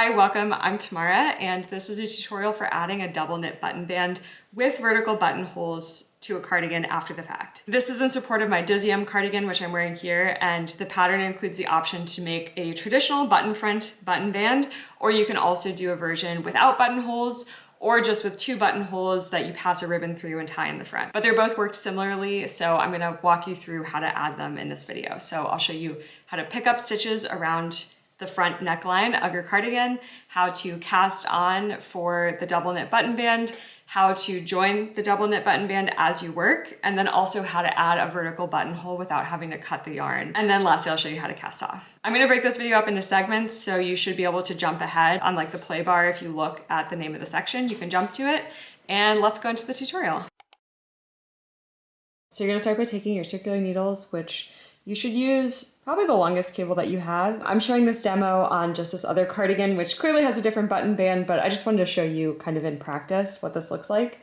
Hi, welcome. I'm Tamara, and this is a tutorial for adding a double knit button band with vertical buttonholes to a cardigan after the fact. This is in support of my Deuxieme cardigan, which I'm wearing here, and the pattern includes the option to make a traditional button front button band, or you can also do a version without buttonholes, or just with two buttonholes that you pass a ribbon through and tie in the front. But they're both worked similarly, so I'm gonna walk you through how to add them in this video. So I'll show you how to pick up stitches around the front neckline of your cardigan, how to cast on for the double knit button band, how to join the double knit button band as you work, and then also how to add a vertical buttonhole without having to cut the yarn. And then lastly, I'll show you how to cast off. I'm gonna break this video up into segments, so you should be able to jump ahead on like the play bar. If you look at the name of the section, you can jump to it, and let's go into the tutorial. So you're gonna start by taking your circular needles, which you should use probably the longest cable that you have. I'm showing this demo on just this other cardigan, which clearly has a different button band, but I just wanted to show you kind of in practice what this looks like.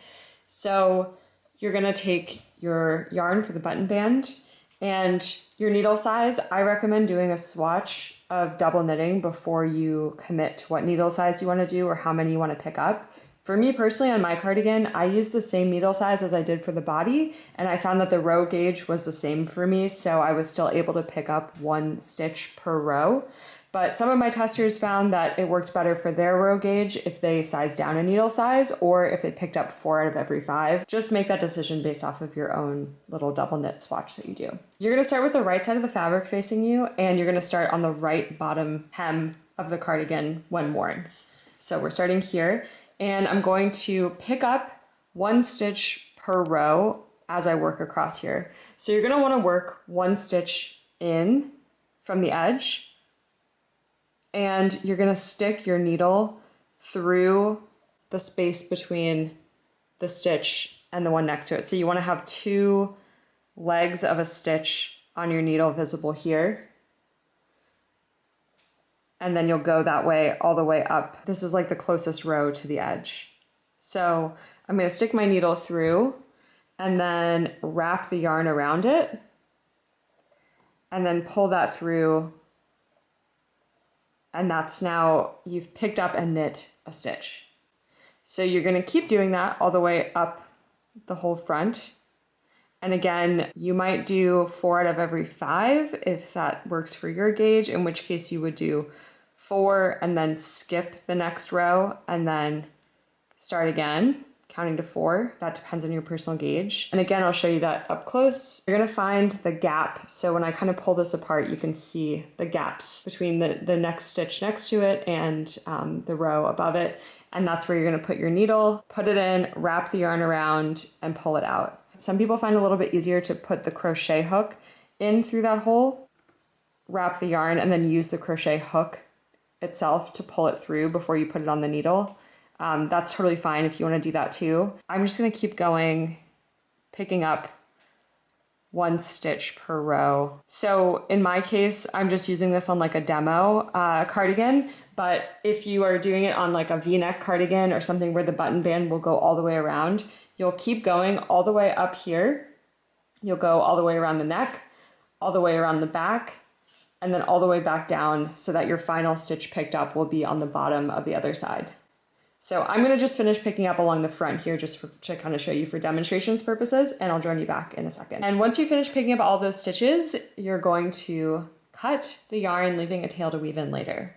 So you're gonna take your yarn for the button band and your needle size. I recommend doing a swatch of double knitting before you commit to what needle size you wanna do or how many you wanna pick up. For me personally, on my cardigan, I used the same needle size as I did for the body, and I found that the row gauge was the same for me, so I was still able to pick up 1 stitch per row. But some of my testers found that it worked better for their row gauge if they sized down a needle size or if they picked up 4 out of every 5. Just make that decision based off of your own little double knit swatch that you do. You're gonna start with the right side of the fabric facing you, and you're gonna start on the right bottom hem of the cardigan when worn. So we're starting here. And I'm going to pick up 1 stitch per row as I work across here. So you're gonna wanna work 1 stitch in from the edge, and you're gonna stick your needle through the space between the stitch and the one next to it. So you wanna have 2 legs of a stitch on your needle visible here. And then you'll go that way all the way up. This is like the closest row to the edge. So I'm gonna stick my needle through and then wrap the yarn around it and then pull that through. And that's now, you've picked up and knit a stitch. So you're gonna keep doing that all the way up the whole front. And again, you might do 4 out of every 5 if that works for your gauge, in which case you would do 4 and then skip the next row and then start again, counting to 4. That depends on your personal gauge. And again, I'll show you that up close. You're gonna find the gap. So when I kind of pull this apart, you can see the gaps between the next stitch next to it and the row above it. And that's where you're gonna put your needle, put it in, wrap the yarn around, and pull it out. Some people find it a little bit easier to put the crochet hook in through that hole, wrap the yarn, and then use the crochet hook itself to pull it through before you put it on the needle. That's totally fine if you want to do that too. I'm just going to keep going, picking up 1 stitch per row. So in my case, I'm just using this on like a demo cardigan, but if you are doing it on like a V-neck cardigan or something where the button band will go all the way around, you'll keep going all the way up here. You'll go all the way around the neck, all the way around the back, and then all the way back down so that your final stitch picked up will be on the bottom of the other side. So I'm gonna just finish picking up along the front here just to kind of show you for demonstrations purposes, and I'll join you back in a second. And once you finish picking up all those stitches, you're going to cut the yarn, leaving a tail to weave in later.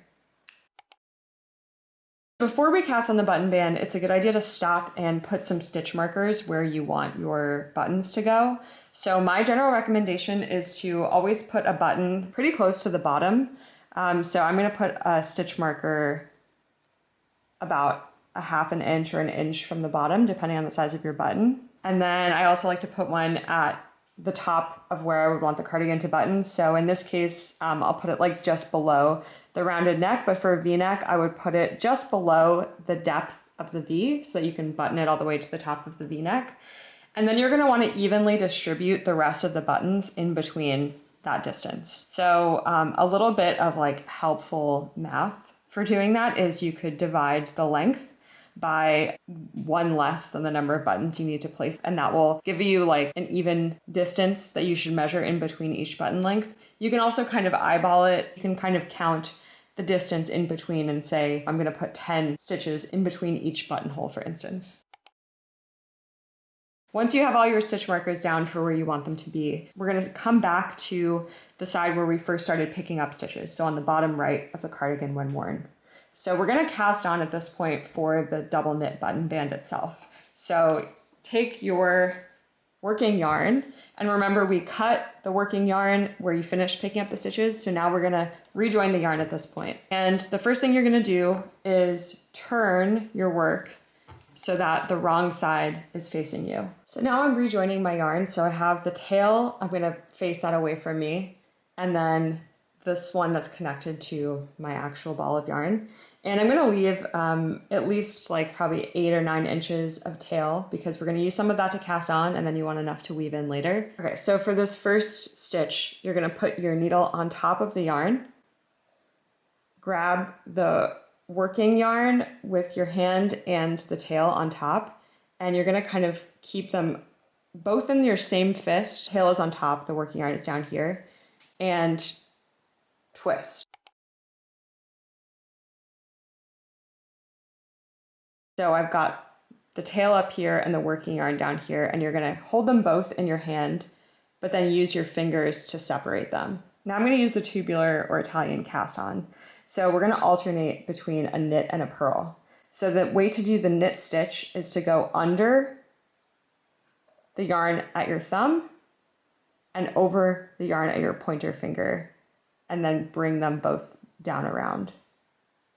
Before we cast on the button band, it's a good idea to stop and put some stitch markers where you want your buttons to go. So my general recommendation is to always put a button pretty close to the bottom. So I'm gonna put a stitch marker about a 1/2 inch or 1 inch from the bottom, depending on the size of your button. And then I also like to put one at the top of where I would want the cardigan to button. So in this case, I'll put it like just below the rounded neck, but for a V-neck, I would put it just below the depth of the V so that you can button it all the way to the top of the V-neck. And then you're gonna wanna evenly distribute the rest of the buttons in between that distance. So a little bit of like helpful math for doing that is you could divide the length by 1 less than the number of buttons you need to place, and that will give you like an even distance that you should measure in between each button length. You can also kind of eyeball it. You can kind of count the distance in between and say, I'm gonna put 10 stitches in between each buttonhole, for instance. Once you have all your stitch markers down for where you want them to be, we're gonna come back to the side where we first started picking up stitches, so on the bottom right of the cardigan when worn. So we're gonna cast on at this point for the double knit button band itself. So take your working yarn, and remember we cut the working yarn where you finished picking up the stitches, so now we're gonna rejoin the yarn at this point. And the first thing you're gonna do is turn your work so that the wrong side is facing you. So now I'm rejoining my yarn, so I have the tail, I'm gonna face that away from me, and then this one that's connected to my actual ball of yarn. And I'm gonna leave at least like probably 8 or 9 inches of tail because we're gonna use some of that to cast on and then you want enough to weave in later. Okay, so for this first stitch, you're gonna put your needle on top of the yarn, grab the working yarn with your hand and the tail on top, and you're gonna kind of keep them both in your same fist. Tail is on top, the working yarn is down here, and twist. So I've got the tail up here and the working yarn down here, and you're gonna hold them both in your hand, but then use your fingers to separate them. Now I'm gonna use the tubular or Italian cast on. So we're gonna alternate between a knit and a purl. So the way to do the knit stitch is to go under the yarn at your thumb and over the yarn at your pointer finger, and then bring them both down around.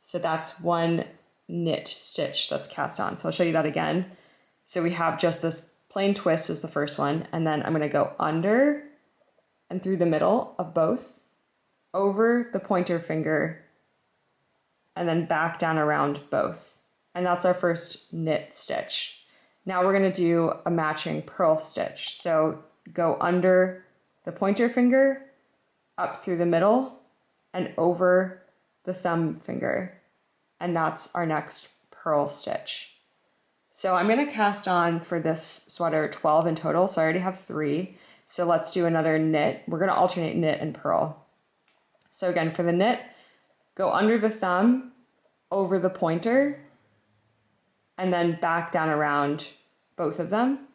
So that's one knit stitch that's cast on. So I'll show you that again. So we have just this plain twist is the first one, and then I'm gonna go under and through the middle of both, over the pointer finger, and then back down around both. And that's our first knit stitch. Now we're gonna do a matching purl stitch. So go under the pointer finger, up through the middle, and over the thumb finger. And that's our next purl stitch. So I'm gonna cast on for this sweater 12 in total, so I already have 3. So let's do another knit. We're gonna alternate knit and purl. So again, for the knit, go under the thumb, over the pointer, and then back down around both of them.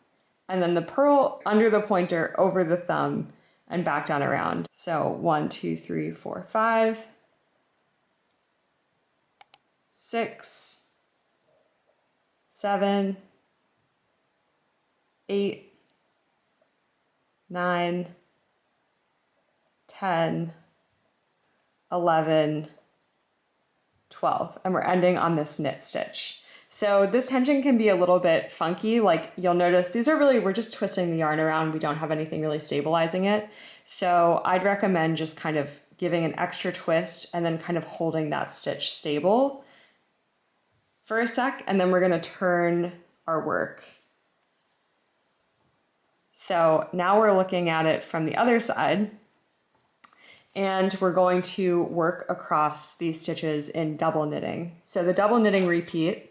And then the purl under the pointer, over the thumb, and back down around. So 1, 2, 3, 4, 5, 6, 7, 8, 9, 10, 11, 12, and we're ending on this knit stitch. So this tension can be a little bit funky. Like you'll notice these are really, we're just twisting the yarn around. We don't have anything really stabilizing it. So I'd recommend just kind of giving an extra twist and then kind of holding that stitch stable for a sec, and then we're gonna turn our work. So now we're looking at it from the other side, and we're going to work across these stitches in double knitting. So the double knitting repeat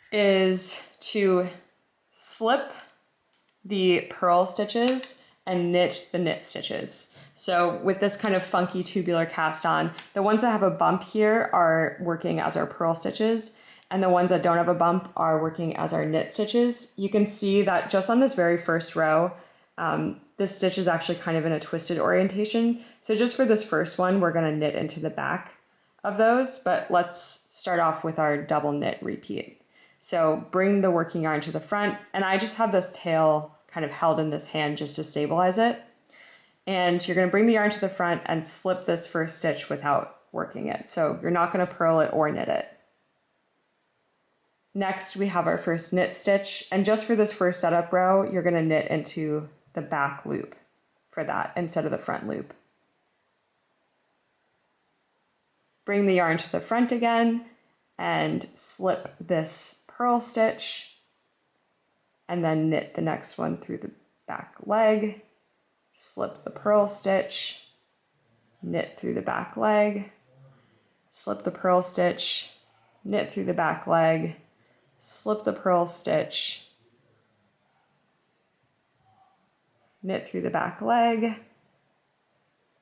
is to slip the purl stitches and knit the knit stitches. So with this kind of funky tubular cast on, the ones that have a bump here are working as our purl stitches, and the ones that don't have a bump are working as our knit stitches. You can see that just on this very first row, this stitch is actually kind of in a twisted orientation. So just for this first one, we're gonna knit into the back of those, but let's start off with our double knit repeat. So bring the working yarn to the front, and I just have this tail kind of held in this hand just to stabilize it. And you're gonna bring the yarn to the front and slip this first stitch without working it. So you're not gonna purl it or knit it. Next, we have our first knit stitch, and just for this first setup row, you're gonna knit into the back loop for that instead of the front loop. Bring the yarn to the front again and slip this purl stitch, and then knit the next one through the back leg, slip the purl stitch, knit through the back leg, slip the purl stitch, knit through the back leg, slip the purl stitch, knit through the back leg,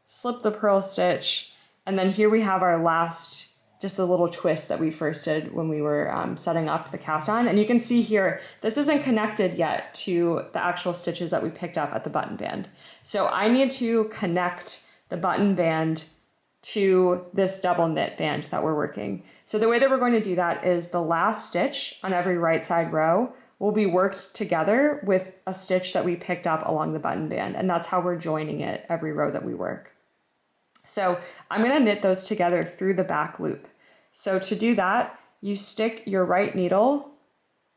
slip the purl stitch, And then here we have our last, just a little twist that we first did when we were setting up the cast on. And you can see here, this isn't connected yet to the actual stitches that we picked up at the button band. So I need to connect the button band to this double knit band that we're working. So the way that we're going to do that is the last stitch on every right side row will be worked together with a stitch that we picked up along the button band. And that's how we're joining it every row that we work. So I'm going to knit those together through the back loop. So to do that, you stick your right needle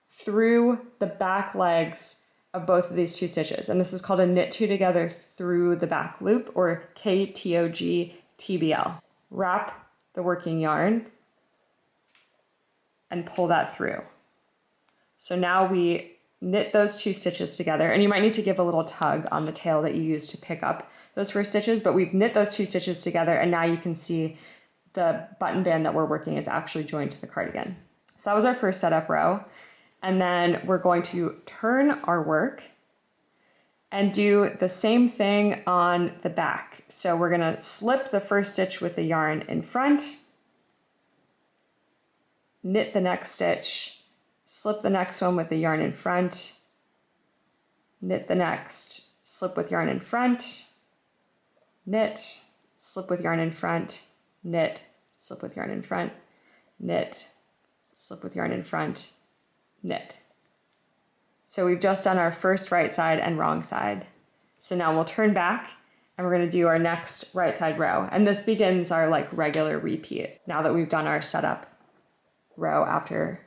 through the back legs of both of these two stitches. And this is called a knit two together through the back loop, or KTOG-TBL. Wrap the working yarn and pull that through. So now we knit those two stitches together, and you might need to give a little tug on the tail that you used to pick up those first stitches, but we've knit those two stitches together, and now you can see the button band that we're working is actually joined to the cardigan. So that was our first setup row. And then we're going to turn our work and do the same thing on the back. So we're gonna slip the first stitch with the yarn in front, knit the next stitch, slip the next one with the yarn in front, knit the next, slip with yarn in front, knit, slip with yarn in front, knit, slip with yarn in front, knit, slip with yarn in front, knit. So we've just done our first right side and wrong side. So now we'll turn back and we're going to do our next right side row. And this begins our like regular repeat now that we've done our setup row after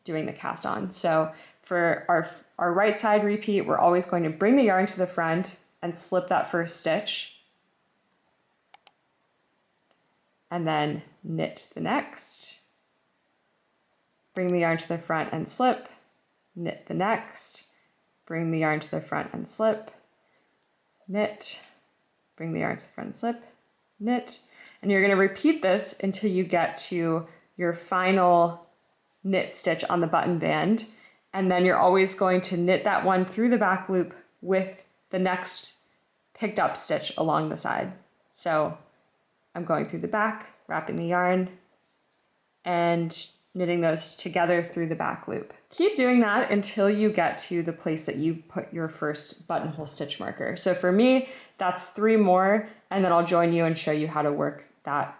doing the cast on. So for our right side repeat, we're always going to bring the yarn to the front and slip that first stitch, and then knit the next, bring the yarn to the front and slip, knit the next, bring the yarn to the front and slip, knit, bring the yarn to the front and slip, knit. And you're going to repeat this until you get to your final knit stitch on the button band. And then you're always going to knit that one through the back loop with the next picked up stitch along the side. So I'm going through the back, wrapping the yarn, and knitting those together through the back loop. Keep doing that until you get to the place that you put your first buttonhole stitch marker. So for me, that's 3 more, and then I'll join you and show you how to work that.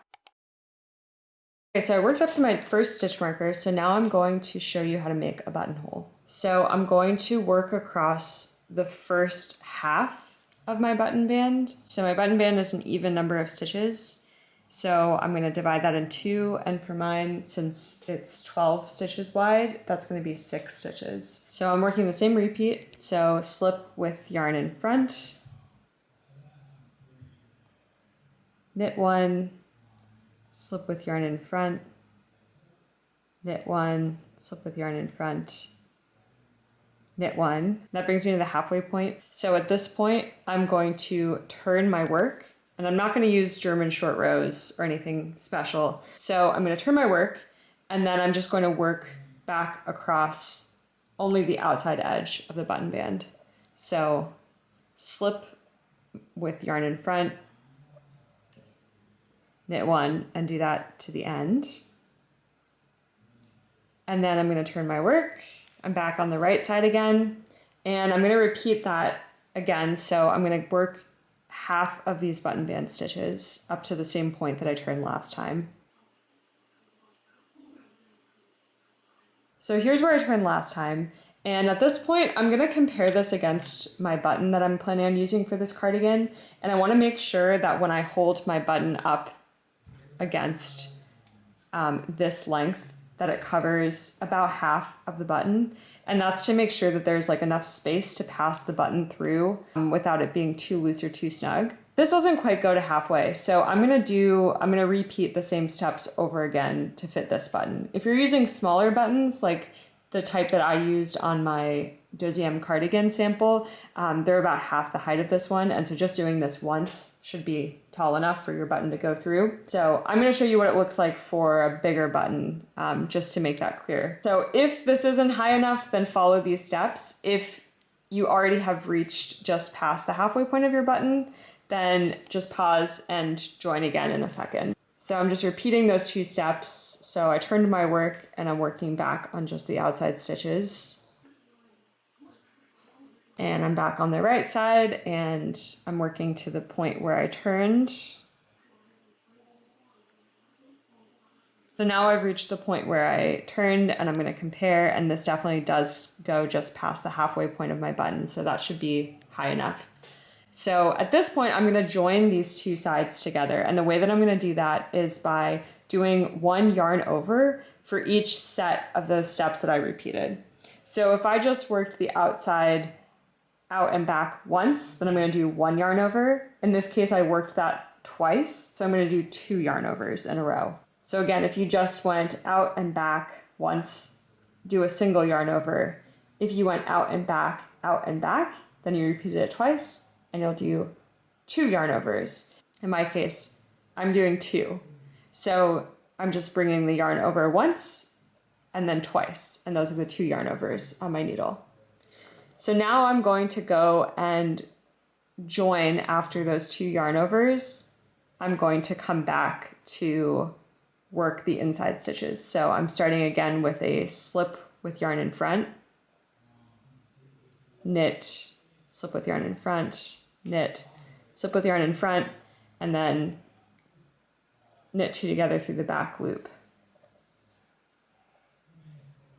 Okay, so I worked up to my first stitch marker, so now I'm going to show you how to make a buttonhole. So I'm going to work across the first half of my button band. So my button band is an even number of stitches. So I'm going to divide that in 2, and for mine, since it's 12 stitches wide, that's going to be 6 stitches. So I'm working the same repeat, so slip with yarn in front, knit 1, slip with yarn in front, knit 1, slip with yarn in front, knit 1. That brings me to the halfway point. So at this point, I'm going to turn my work. And I'm not going to use German short rows or anything special. So I'm going to turn my work, and then I'm just going to work back across only the outside edge of the button band. So slip with yarn in front, knit 1, and do that to the end. And then I'm going to turn my work. I'm back on the right side again, and I'm going to repeat that again. So I'm going to work half of these button band stitches up to the same point that I turned last time. So here's where I turned last time, and at this point I'm going to compare this against my button that I'm planning on using for this cardigan, and I want to make sure that when I hold my button up against this length that it covers about half of the button, and that's to make sure that there's like enough space to pass the button through without it being too loose or too snug. This doesn't quite go to halfway, so I'm gonna repeat the same steps over again to fit this button. If you're using smaller buttons, like the type that I used on my Deuxieme Cardigan sample, they're about half the height of this one, and so just doing this once should be tall enough for your button to go through. So I'm going to show you what it looks like for a bigger button, just to make that clear. So if this isn't high enough, then follow these steps. If you already have reached just past the halfway point of your button, then just pause and join again in a second. So I'm just repeating those 2 steps. So I turned my work and I'm working back on just the outside stitches. And I'm back on the right side and I'm working to the point where I turned. So now I've reached the point where I turned and I'm going to compare, and this definitely does go just past the halfway point of my button, so that should be high enough. So at this point, I'm going to join these 2 sides together, and the way that I'm going to do that is by doing 1 yarn over for each set of those steps that I repeated. So if I just worked the outside out and back once, then I'm going to do 1 yarn over. In this case, I worked that twice, so I'm going to do 2 yarn overs in a row. So again, if you just went out and back once, do a single yarn over. If you went out and back, then you repeated it twice and you'll do 2 yarn overs. In my case, I'm doing 2. So I'm just bringing the yarn over once and then twice, and those are the 2 yarn overs on my needle. So now I'm going to go and join after those 2 yarn overs. I'm going to come back to work the inside stitches. So I'm starting again with a slip with yarn in front, knit, slip with yarn in front, knit, slip with yarn in front, and then knit 2 together through the back loop.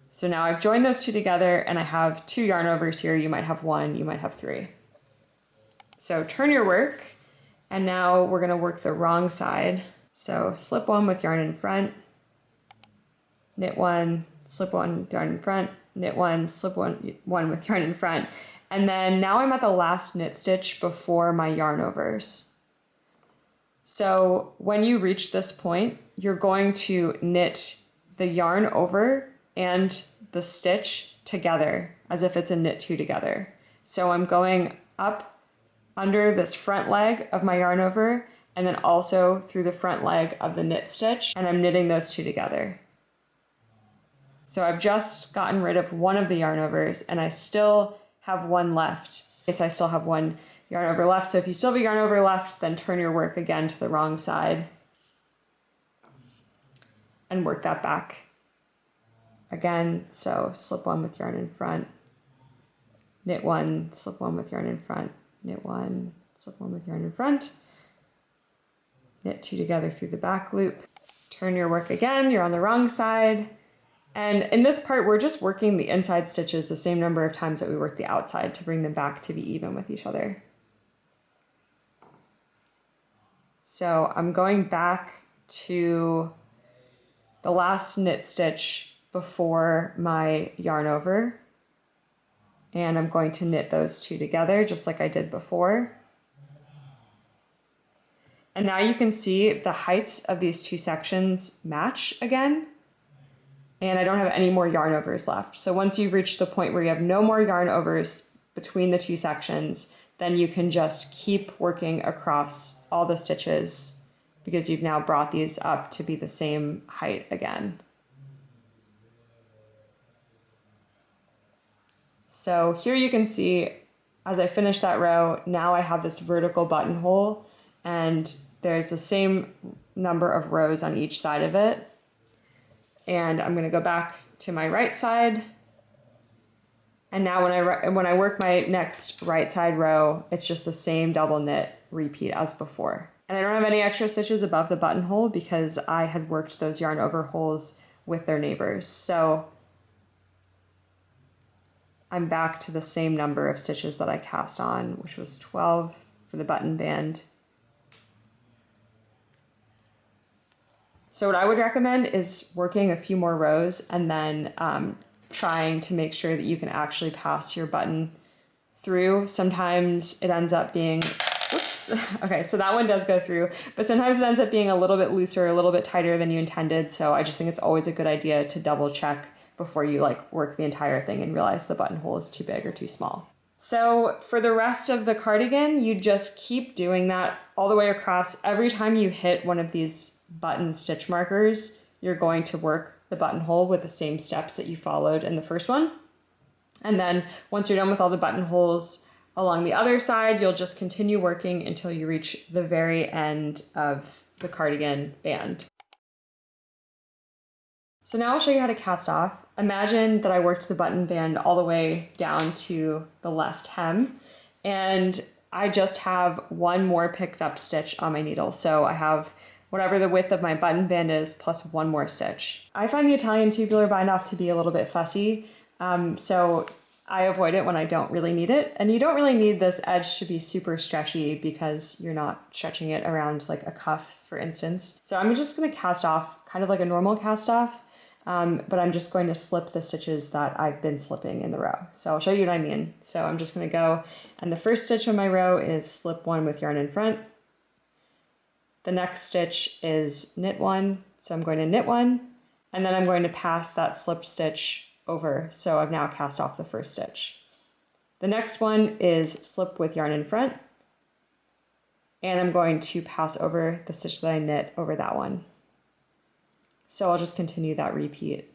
So now I've joined those 2 together and I have 2 yarn overs here. You might have 1, you might have 3. So turn your work, and now we're going to work the wrong side. So slip 1 with yarn in front, knit 1, slip 1 with yarn in front, knit 1, slip 1 with yarn in front. And then now I'm at the last knit stitch before my yarn overs. So when you reach this point, you're going to knit the yarn over and the stitch together as if it's a knit 2 together. So I'm going up under this front leg of my yarn over and then also through the front leg of the knit stitch, and I'm knitting those 2 together. So I've just gotten rid of 1 of the yarn overs and I still have 1 left. Yes, I still have 1 yarn over left. So if you still have a yarn over left, then turn your work again to the wrong side and work that back again. So slip 1 with yarn in front, knit 1, slip 1 with yarn in front, knit 1, slip 1 with yarn in front, knit 2 together through the back loop, turn your work again, you're on the wrong side. And in this part, we're just working the inside stitches the same number of times that we worked the outside to bring them back to be even with each other. So I'm going back to the last knit stitch before my yarn over, and I'm going to knit those 2 together just like I did before. And now you can see the heights of these 2 sections match again, and I don't have any more yarn overs left. So once you've reached the point where you have no more yarn overs between the 2 sections, then you can just keep working across all the stitches because you've now brought these up to be the same height again. So here you can see as I finish that row, now I have this vertical buttonhole, and there's the same number of rows on each side of it. And I'm going to go back to my right side. And now when I work my next right side row, it's just the same double knit repeat as before. And I don't have any extra stitches above the buttonhole because I had worked those yarn over holes with their neighbors. So I'm back to the same number of stitches that I cast on, which was 12 for the button band. So what I would recommend is working a few more rows and then trying to make sure that you can actually pass your button through. Sometimes it ends up being, oops, okay, so that one does go through, but sometimes it ends up being a little bit looser, a little bit tighter than you intended. So I just think it's always a good idea to double check before you work the entire thing and realize the buttonhole is too big or too small. So for the rest of the cardigan, you just keep doing that all the way across. Every time you hit one of these button stitch markers, you're going to work the buttonhole with the same steps that you followed in the first one. And then once you're done with all the buttonholes along the other side, you'll just continue working until you reach the very end of the cardigan band. So now I'll show you how to cast off. Imagine that I worked the button band all the way down to the left hem, and I just have one more picked up stitch on my needle. So I have whatever the width of my button band is plus one more stitch. I find the Italian tubular bind off to be a little bit fussy, so I avoid it when I don't really need it. And you don't really need this edge to be super stretchy because you're not stretching it around like a cuff, for instance. So I'm just gonna cast off kind of like a normal cast off, but I'm just going to slip the stitches that I've been slipping in the row. So I'll show you what I mean. So I'm just gonna go, and the first stitch on my row is slip one with yarn in front. The next stitch is knit one, so I'm going to knit one, and then I'm going to pass that slipped stitch over, so I've now cast off the first stitch. The next one is slip with yarn in front, and I'm going to pass over the stitch that I knit over that one. So I'll just continue that repeat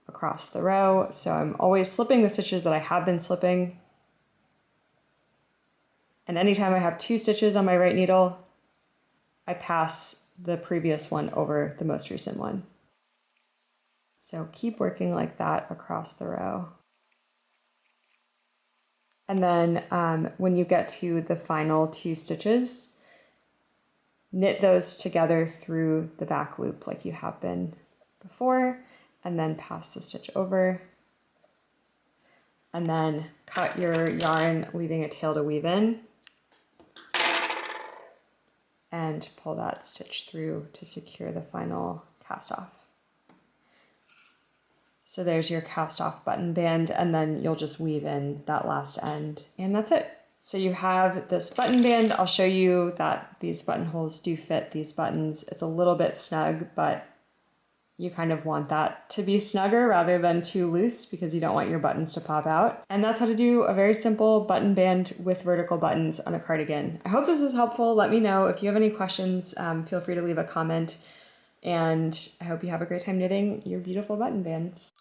across the row. So I'm always slipping the stitches that I have been slipping, and anytime I have two stitches on my right needle, I pass the previous one over the most recent one. So keep working like that across the row. And then when you get to the final two stitches, knit those together through the back loop like you have been before, and then pass the stitch over. And then cut your yarn, leaving a tail to weave in, and pull that stitch through to secure the final cast off. So there's your cast off button band, and then you'll just weave in that last end, and that's it. So you have this button band. I'll show you that these buttonholes do fit these buttons. It's a little bit snug, but you kind of want that to be snugger rather than too loose because you don't want your buttons to pop out. And that's how to do a very simple button band with vertical buttons on a cardigan. I hope this was helpful. Let me know if you have any questions. Feel free to leave a comment. And I hope you have a great time knitting your beautiful button bands.